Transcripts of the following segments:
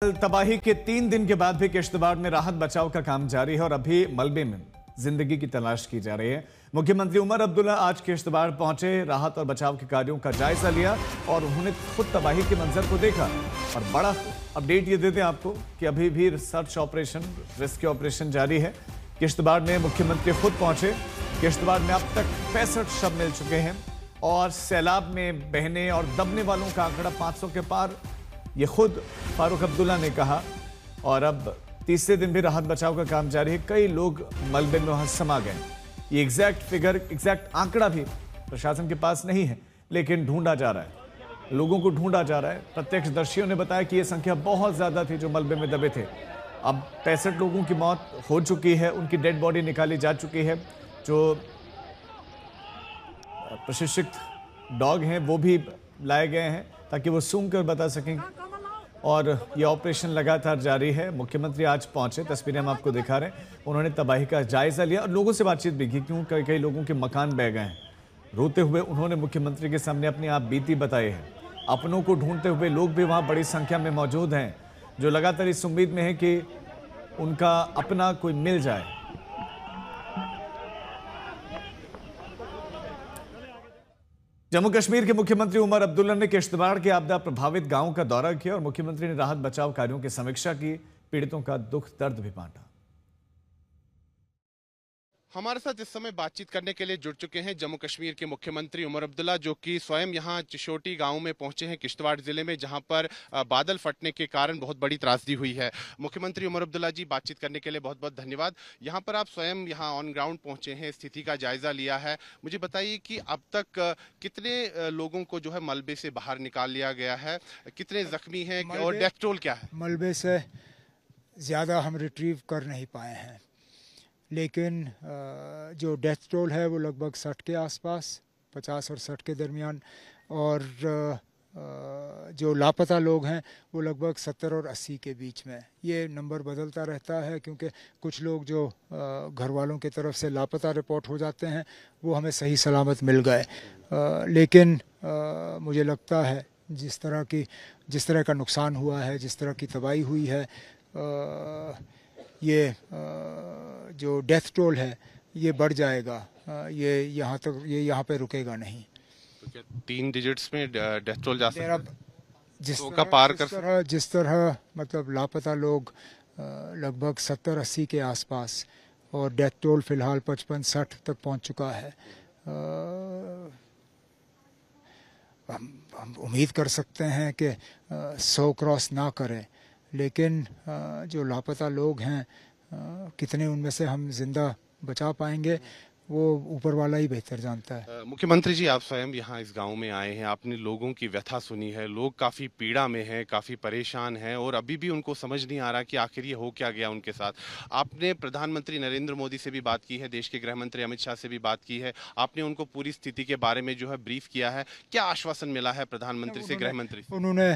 तबाही के 3 दिन के बाद भी किश्तवाड़ में राहत बचाव का काम जारी है और अभी मलबे में जिंदगी की तलाश की जा रही है। मुख्यमंत्री उमर अब्दुल्ला आज किश्तवाड़ पहुंचे, राहत और बचाव के कार्यों का जायजा लिया और उन्होंने खुद तबाही के मंजर को देखा। और बड़ा अपडेट ये देते हैं आपको कि अभी भी सर्च ऑपरेशन, रेस्क्यू ऑपरेशन जारी है। किश्तवाड़ में मुख्यमंत्री खुद पहुंचे। किश्तवाड़ में अब तक 65 शव मिल चुके हैं और सैलाब में बहने और दबने वालों का आंकड़ा 500 के पार, ये खुद फारूक अब्दुल्ला ने कहा। और अब तीसरे दिन भी राहत बचाव का काम जारी है। कई लोग मलबे में समा गए। ये एग्जैक्ट फिगर, एग्जैक्ट आंकड़ा भी प्रशासन के पास नहीं है, लेकिन ढूंढा जा रहा है, लोगों को ढूंढा जा रहा है। प्रत्यक्षदर्शियों ने बताया कि यह संख्या बहुत ज्यादा थी जो मलबे में दबे थे। अब 65 लोगों की मौत हो चुकी है, उनकी डेड बॉडी निकाली जा चुकी है। जो प्रशिक्षित डॉग हैं वो भी लाए गए हैं ताकि वो सूंघ कर बता सकें। और ये ऑपरेशन लगातार जारी है। मुख्यमंत्री आज पहुंचे, तस्वीरें हम आपको दिखा रहे हैं। उन्होंने तबाही का जायजा लिया और लोगों से बातचीत भी की, क्यों कई लोगों के मकान बह गए हैं। रोते हुए उन्होंने मुख्यमंत्री के सामने अपनी आप बीती बताई है। अपनों को ढूंढते हुए लोग भी वहां बड़ी संख्या में मौजूद हैं, जो लगातार इस उम्मीद में है कि उनका अपना कोई मिल जाए। जम्मू कश्मीर के मुख्यमंत्री उमर अब्दुल्ला ने किश्तवाड़ के आपदा प्रभावित गांवों का दौरा किया और मुख्यमंत्री ने राहत बचाव कार्यों की समीक्षा की, पीड़ितों का दुख दर्द भी बांटा। हमारे साथ इस समय बातचीत करने के लिए जुड़ चुके हैं जम्मू कश्मीर के मुख्यमंत्री उमर अब्दुल्ला, जो कि स्वयं यहां चिशोटी गांव में पहुंचे हैं किश्तवाड़ जिले में, जहां पर बादल फटने के कारण बहुत बड़ी त्रासदी हुई है। मुख्यमंत्री उमर अब्दुल्ला जी, बातचीत करने के लिए बहुत बहुत धन्यवाद। यहां पर आप स्वयं यहां ऑन ग्राउंड पहुंचे हैं, स्थिति का जायजा लिया है। मुझे बताइए कि अब तक कितने लोगों को जो है मलबे से बाहर निकाल लिया गया है, कितने जख्मी हैं और डेथ टोल क्या है? मलबे से ज़्यादा हम रिट्रीव कर नहीं पाए हैं, लेकिन जो डेथ टोल है वो लगभग 60 के आसपास, 50 और 60 के दरमियान, और जो लापता लोग हैं वो लगभग 70 और 80 के बीच में। ये नंबर बदलता रहता है क्योंकि कुछ लोग जो घर वालों की तरफ से लापता रिपोर्ट हो जाते हैं वो हमें सही सलामत मिल गए। लेकिन मुझे लगता है जिस तरह का नुकसान हुआ है, जिस तरह की तबाही हुई है, ये जो डेथ टोल है ये बढ़ जाएगा। ये यहाँ पे रुकेगा नहीं। तो क्या 3 डिजिट्स में डेथ टोल जा सकता है? जिस तरह मतलब लापता लोग लगभग 70-80 के आसपास और डेथ टोल फिलहाल 55-60 तक पहुँच चुका है। हम उम्मीद कर सकते हैं कि 100 क्रॉस ना करें, लेकिन जो लापता लोग हैं कितने उनमें से हम जिंदा बचा पाएंगे वो ऊपर वाला ही बेहतर जानता है। मुख्यमंत्री जी, आप स्वयं यहाँ इस गांव में आए हैं, आपने लोगों की व्यथा सुनी है। लोग काफ़ी पीड़ा में हैं, काफ़ी परेशान हैं और अभी भी उनको समझ नहीं आ रहा कि आखिर ये हो क्या गया उनके साथ। आपने प्रधानमंत्री नरेंद्र मोदी से भी बात की है, देश के गृह मंत्री अमित शाह से भी बात की है, आपने उनको पूरी स्थिति के बारे में जो है ब्रीफ किया है। क्या आश्वासन मिला है प्रधानमंत्री से, गृह मंत्री से? उन्होंने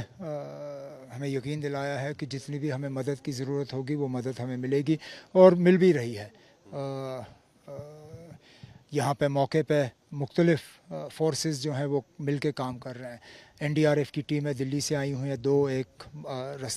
हमें यकीन दिलाया है कि जितनी भी हमें मदद की ज़रूरत होगी वो मदद हमें मिलेगी और मिल भी रही है। यहाँ पे मौके पे मुख्तलिफ फोर्सेस जो हैं वो मिल के काम कर रहे हैं। NDRF की टीमें दिल्ली से आई हुई हैं, 2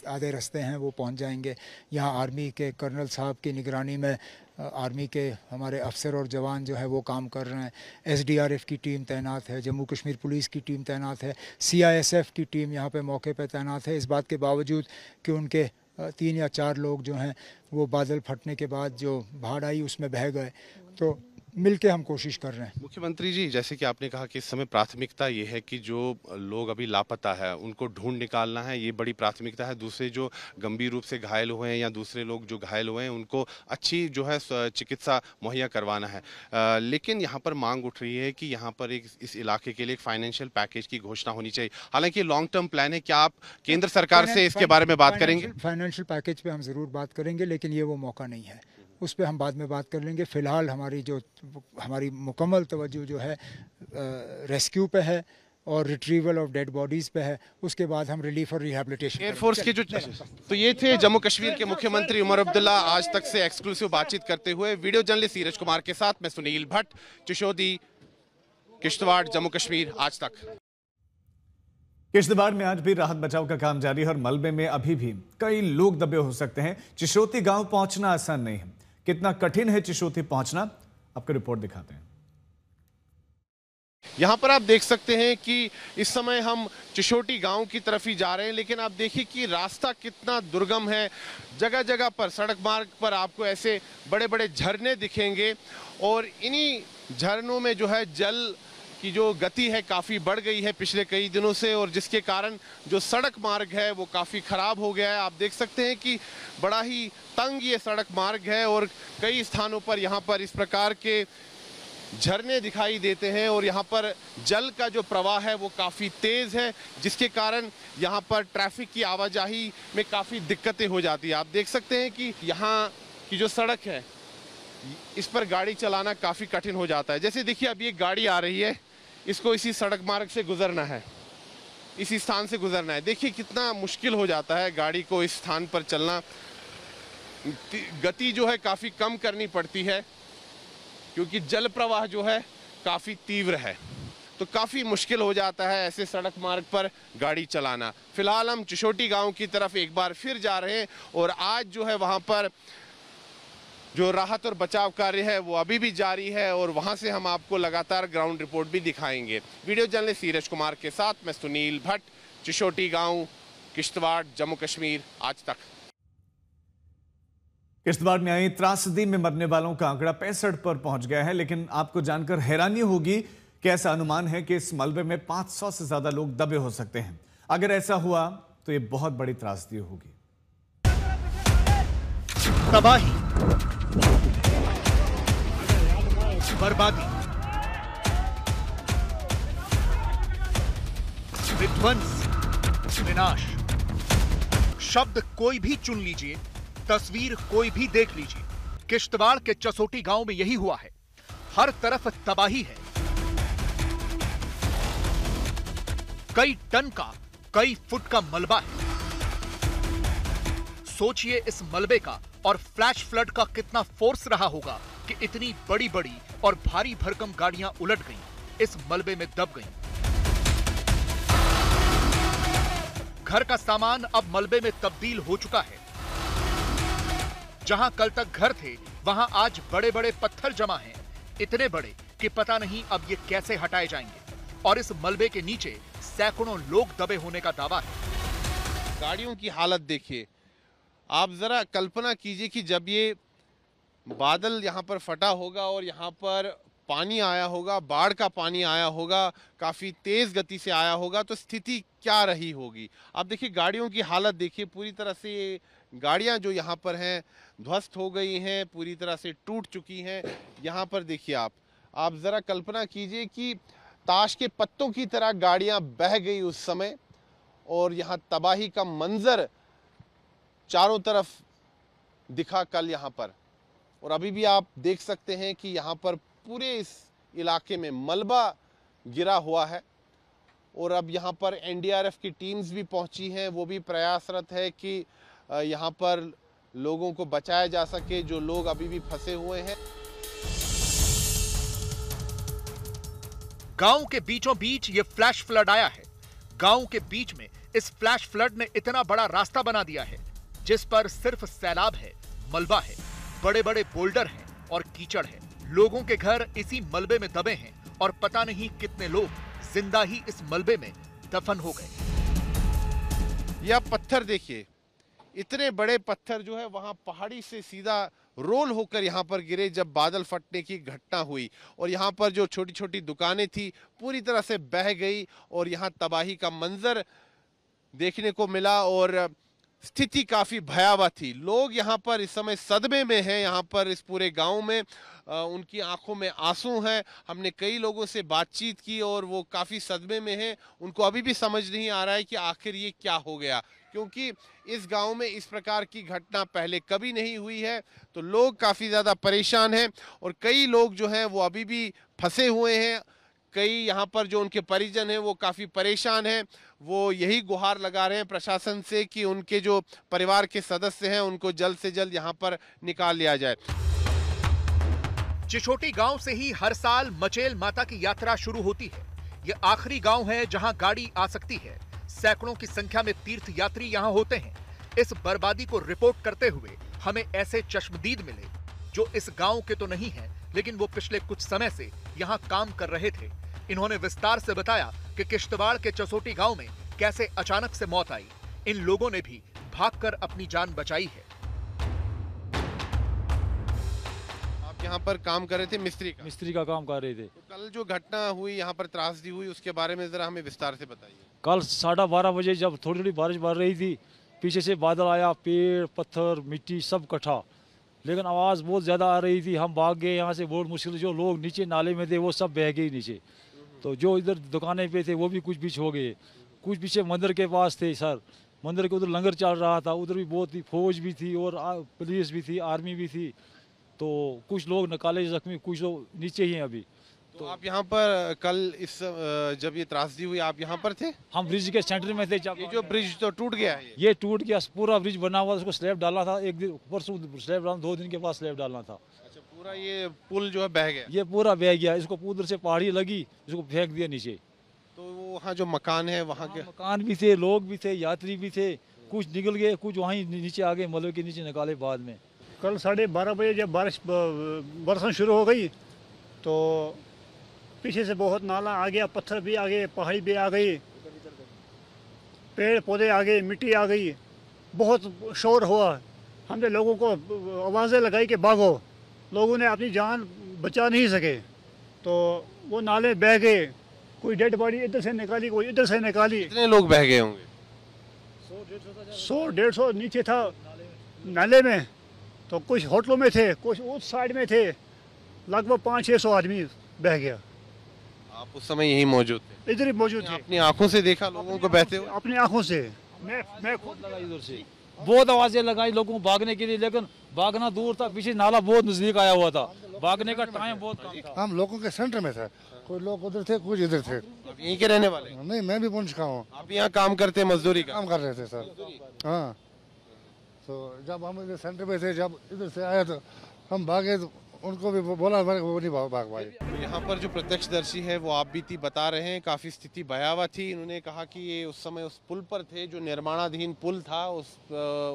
आधे रास्ते हैं वो पहुँच जाएंगे। यहाँ आर्मी के कर्नल साहब की निगरानी में आर्मी के हमारे अफसर और जवान जो है वो काम कर रहे हैं। SDRF की टीम तैनात है, जम्मू कश्मीर पुलिस की टीम तैनात है, CISF की टीम यहाँ पे मौके पे तैनात है। इस बात के बावजूद कि उनके 3 या 4 लोग जो हैं वो बादल फटने के बाद जो बाढ़ आई उसमें बह गए, तो मिलके हम कोशिश कर रहे हैं। मुख्यमंत्री जी, जैसे कि आपने कहा कि इस समय प्राथमिकता ये है कि जो लोग अभी लापता है उनको ढूंढ निकालना है, ये बड़ी प्राथमिकता है। दूसरे जो गंभीर रूप से घायल हुए हैं या दूसरे लोग जो घायल हुए हैं उनको अच्छी जो है चिकित्सा मुहैया करवाना है। लेकिन यहाँ पर मांग उठ रही है कि यहाँ पर इस इलाके के लिए एक फाइनेंशियल पैकेज की घोषणा होनी चाहिए। हालांकि लॉन्ग टर्म प्लान है, क्या आप केंद्र सरकार से इसके बारे में बात करेंगे? फाइनेंशियल पैकेज पे हम ज़रूर बात करेंगे, लेकिन ये वो मौका नहीं है, उस पर हम बाद में बात कर लेंगे। फ़िलहाल हमारी मुकम्मल तवज्जो जो है रेस्क्यू पे है और रिट्रीवल ऑफ डेड बॉडीज़ पे है। उसके बाद हम रिलीफ और रिहैबिलिटेशन एयरफोर्स के जो तो ये थे जम्मू कश्मीर के मुख्यमंत्री उमर अब्दुल्ला, आज तक से एक्सक्लूसिव बातचीत करते हुए। वीडियो जर्नलिस्ट नीरज कुमार के साथ मैं सुनील भट्ट, चिशोटी, किश्तवाड़, जम्मू कश्मीर, आज तक। किश्तवाड़ में आज भी राहत बचाव का काम जारी है और मलबे में अभी भी कई लोग दबे हो सकते हैं। चिशोती गांव पहुंचना आसान नहीं है। कितना कठिन है चिशोती पहुंचना, आपको रिपोर्ट दिखाते हैं। यहाँ पर आप देख सकते हैं कि इस समय हम चिशोटी गांव की तरफ ही जा रहे हैं, लेकिन आप देखिए कि रास्ता कितना दुर्गम है। जगह जगह पर सड़क मार्ग पर आपको ऐसे बड़े बड़े झरने दिखेंगे और इन्हीं झरनों में जो है जल की जो गति है काफ़ी बढ़ गई है पिछले कई दिनों से, और जिसके कारण जो सड़क मार्ग है वो काफ़ी ख़राब हो गया है। आप देख सकते हैं कि बड़ा ही तंग ये सड़क मार्ग है और कई स्थानों पर यहाँ पर इस प्रकार के झरने दिखाई देते हैं और यहाँ पर जल का जो प्रवाह है वो काफ़ी तेज़ है, जिसके कारण यहाँ पर ट्रैफिक की आवाजाही में काफ़ी दिक्कतें हो जाती है। आप देख सकते हैं कि यहाँ की जो सड़क है इस पर गाड़ी चलाना काफ़ी कठिन हो जाता है। जैसे देखिए अभी एक गाड़ी आ रही है, इसको इसी सड़क मार्ग से गुजरना है, इसी स्थान से गुजरना है। देखिए कितना मुश्किल हो जाता है गाड़ी को इस स्थान पर चलना। गति जो है काफ़ी कम करनी पड़ती है क्योंकि जल प्रवाह जो है काफ़ी तीव्र है, तो काफ़ी मुश्किल हो जाता है ऐसे सड़क मार्ग पर गाड़ी चलाना। फिलहाल हम चिशोटी गांव की तरफ एक बार फिर जा रहे हैं और आज जो है वहां पर जो राहत और बचाव कार्य है वो अभी भी जारी है और वहां से हम आपको लगातार ग्राउंड रिपोर्ट भी दिखाएंगे। वीडियो जर्नलिस्ट सीरज कुमार के साथ मैं सुनील भट्ट, चिशोटी गांव, किश्तवाड़, जम्मू कश्मीर, आज तक। किश्तवाड़ में आई त्रासदी में मरने वालों का आंकड़ा 65 पर पहुंच गया है, लेकिन आपको जानकर हैरानी होगी कि ऐसा अनुमान है कि इस मलबे में 500 से ज्यादा लोग दबे हो सकते हैं। अगर ऐसा हुआ तो ये बहुत बड़ी त्रासदी होगी। तबाही, बर्बादी, विध्वंस, विनाश। शब्द कोई भी चुन लीजिए, तस्वीर कोई भी देख लीजिए, किश्तवाड़ के चसोटी गांव में यही हुआ है। हर तरफ तबाही है। कई टन का, कई फुट का मलबा है। सोचिए इस मलबे का और फ्लैश फ्लड का कितना फोर्स रहा होगा कि इतनी बड़ी बड़ी और भारी भरकम गाड़ियां उलट गईं, इस मलबे में दब गईं। घर का सामान अब मलबे में तब्दील हो चुका है। जहां कल तक घर थे, वहां आज बड़े बड़े पत्थर जमा हैं, इतने बड़े कि पता नहीं अब ये कैसे हटाए जाएंगे। और इस मलबे के नीचे सैकड़ों लोग दबे होने का दावा है। गाड़ियों की हालत देखिए, आप जरा कल्पना कीजिए कि जब ये बादल यहाँ पर फटा होगा और यहाँ पर पानी आया होगा, बाढ़ का पानी आया होगा, काफ़ी तेज़ गति से आया होगा, तो स्थिति क्या रही होगी। आप देखिए गाड़ियों की हालत देखिए, पूरी तरह से गाड़ियाँ जो यहाँ पर हैं ध्वस्त हो गई हैं, पूरी तरह से टूट चुकी हैं। यहाँ पर देखिए आप ज़रा कल्पना कीजिए कि ताश के पत्तों की तरह गाड़ियाँ बह गई उस समय, और यहाँ तबाही का मंजर चारों तरफ दिखा कल यहाँ पर। और अभी भी आप देख सकते हैं कि यहाँ पर पूरे इस इलाके में मलबा गिरा हुआ है और अब यहाँ पर एनडीआरएफ की टीम्स भी पहुँची हैं, वो भी प्रयासरत है कि यहाँ पर लोगों को बचाया जा सके जो लोग अभी भी फंसे हुए हैं। गांव के बीचों बीच ये फ्लैश फ्लड आया है। गांव के बीच में इस फ्लैश फ्लड ने इतना बड़ा रास्ता बना दिया है जिस पर सिर्फ सैलाब है, मलबा है, बड़े बड़े बोल्डर हैं और कीचड़ है। लोगों के घर इसी मलबे में दबे हैं और पता नहीं कितने लोग जिंदा ही इस मलबे में दफन हो गए। यह पत्थर देखिए, इतने बड़े पत्थर जो है वहां पहाड़ी से सीधा रोल होकर यहाँ पर गिरे जब बादल फटने की घटना हुई, और यहाँ पर जो छोटी छोटी दुकानें थी पूरी तरह से बह गई और यहाँ तबाही का मंजर देखने को मिला और स्थिति काफ़ी भयावह थी। लोग यहाँ पर इस समय सदमे में हैं। यहाँ पर इस पूरे गांव में उनकी आंखों में आंसू हैं। हमने कई लोगों से बातचीत की और वो काफ़ी सदमे में हैं। उनको अभी भी समझ नहीं आ रहा है कि आखिर ये क्या हो गया, क्योंकि इस गांव में इस प्रकार की घटना पहले कभी नहीं हुई है। तो लोग काफ़ी ज़्यादा परेशान हैं और कई लोग जो हैं वो अभी भी फंसे हुए हैं। कई यहाँ पर जो उनके परिजन हैं वो काफ़ी परेशान हैं। वो यही गुहार लगा रहे हैं प्रशासन से कि उनके जो परिवार के सदस्य हैं उनको जल्द से जल्द यहाँ पर निकाल लिया जाए। चिशोटी गांव से ही हर साल मचेल माता की यात्रा शुरू होती है। ये आखिरी गांव है जहां गाड़ी आ सकती है। सैकड़ों की संख्या में तीर्थ यात्री यहाँ होते हैं। इस बर्बादी को रिपोर्ट करते हुए हमें ऐसे चश्मदीद मिले जो इस गांव के तो नहीं हैं, लेकिन वो पिछले कुछ समय से यहाँ काम कर रहे थे। इन्होंने विस्तार से बताया कि किश्तवाड़ के चसोटी गांव में कैसे अचानक से मौत आई। इन लोगों ने भी भागकर अपनी जान बचाई है। आप यहाँ पर काम कर रहे थे, मिस्त्री का काम कर रहे थे। तो कल जो घटना हुई, यहाँ पर त्रासदी हुई, उसके बारे में जरा हमें विस्तार से बताइए। कल 12:30 बजे जब थोड़ी थोड़ी बारिश बढ़ रही थी, पीछे से बादल आया, पेड़ पत्थर मिट्टी सब इकट्ठा, लेकिन आवाज़ बहुत ज़्यादा आ रही थी। हम भाग गए यहाँ से बहुत मुश्किल। जो लोग नीचे नाले में थे वो सब बह गए नीचे। तो जो इधर दुकानें पे थे वो भी कुछ पीछे हो गए। कुछ पीछे मंदिर के पास थे सर, मंदिर के उधर लंगर चल रहा था, उधर भी बहुत ही फौज भी थी और पुलिस भी थी, आर्मी भी थी। तो कुछ लोग निकाले जख्मी, कुछ लोग नीचे ही हैं अभी। तो आप यहाँ पर कल जब ये त्रासदी हुई आप यहाँ पर थे? हम ब्रिज के सेंटर में थे। ये जो ब्रिज तो टूट गया है, ये टूट गया, पूरा ब्रिज बना हुआ, उसको स्लैब डालना था। एक दिन परसों स्लैब डालना, 2 दिन के बाद स्लैब डालना था। अच्छा, पूरा ये पुल जो है बह गया? ये पूरा बह गया। इसको उधर से पहाड़ी लगी, इसको फेंक दिया नीचे। तो वहाँ जो मकान है, वहाँ के मकान भी थे, लोग भी थे, यात्री भी थे। कुछ निकल गए, कुछ वहीं नीचे आ गए, मलबे के नीचे निकाले बाद में। कल 12:30 बजे जब बारिश बरसना शुरू हो गई तो पीछे से बहुत नाला आ गया, पत्थर भी आ गए, पहाड़ी भी आ गई, पेड़ पौधे आ गए, मिट्टी आ गई, बहुत शोर हुआ। हमने लोगों को आवाज़ें लगाई कि भागो। लोगों ने अपनी जान बचा नहीं सके, तो वो नाले बह गए। कोई डेड बॉडी इधर से निकाली, कोई इधर से निकाली। कितने लोग बह गए होंगे? 100-150 नीचे था नाले में। तो कुछ होटलों में थे, कुछ उस साइड में थे। लगभग 500-600 आदमी बह गया। आप उस समय यही मौजूद थे? इधर ही मौजूद थे। अपनी आंखों से देखा लोगों को बहते हुए? अपनी आंखों से। मैं खुद लगा इधर से, बहुत आवाजें लगाई लोगों को भागने के लिए, लेकिन भागना दूर था, पीछे नाला बहुत नजदीक आया हुआ था। भागने का टाइम बहुत कम था। हम लोगों के सेंटर में था, कोई लोग उधर थे, कुछ इधर थे। आप यहीं के रहने वाले? नहीं, मैं भी पुंछ का हूँ। आप यहाँ काम करते, मजदूरी काम कर रहे थे सर। हाँ, तो जब हम इधर सेंटर में थे, जब इधर से आया तो हम भागे, तो उनको भी बोला, वो नहीं भाग पाए। यहाँ पर जो प्रत्यक्षदर्शी है वो आप बीती बता रहे हैं, काफ़ी स्थिति भयावह थी। इन्होंने कहा कि ये उस समय उस पुल पर थे, जो निर्माणाधीन पुल था,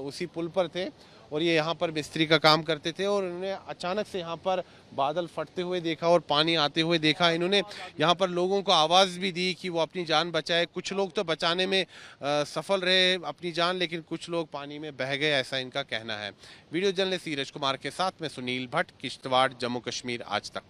उसी पुल पर थे और ये यहाँ पर मिस्त्री का काम करते थे। और इन्होंने अचानक से यहाँ पर बादल फटते हुए देखा और पानी आते हुए देखा। इन्होंने यहाँ पर लोगों को आवाज़ भी दी कि वो अपनी जान बचाए। कुछ लोग तो बचाने में सफल रहे अपनी जान, लेकिन कुछ लोग पानी में बह गए, ऐसा इनका कहना है। वीडियो जर्नलिस्ट नीरज कुमार के साथ में सुनील भट्ट, किश्तवाड़, जम्मू कश्मीर आज तक।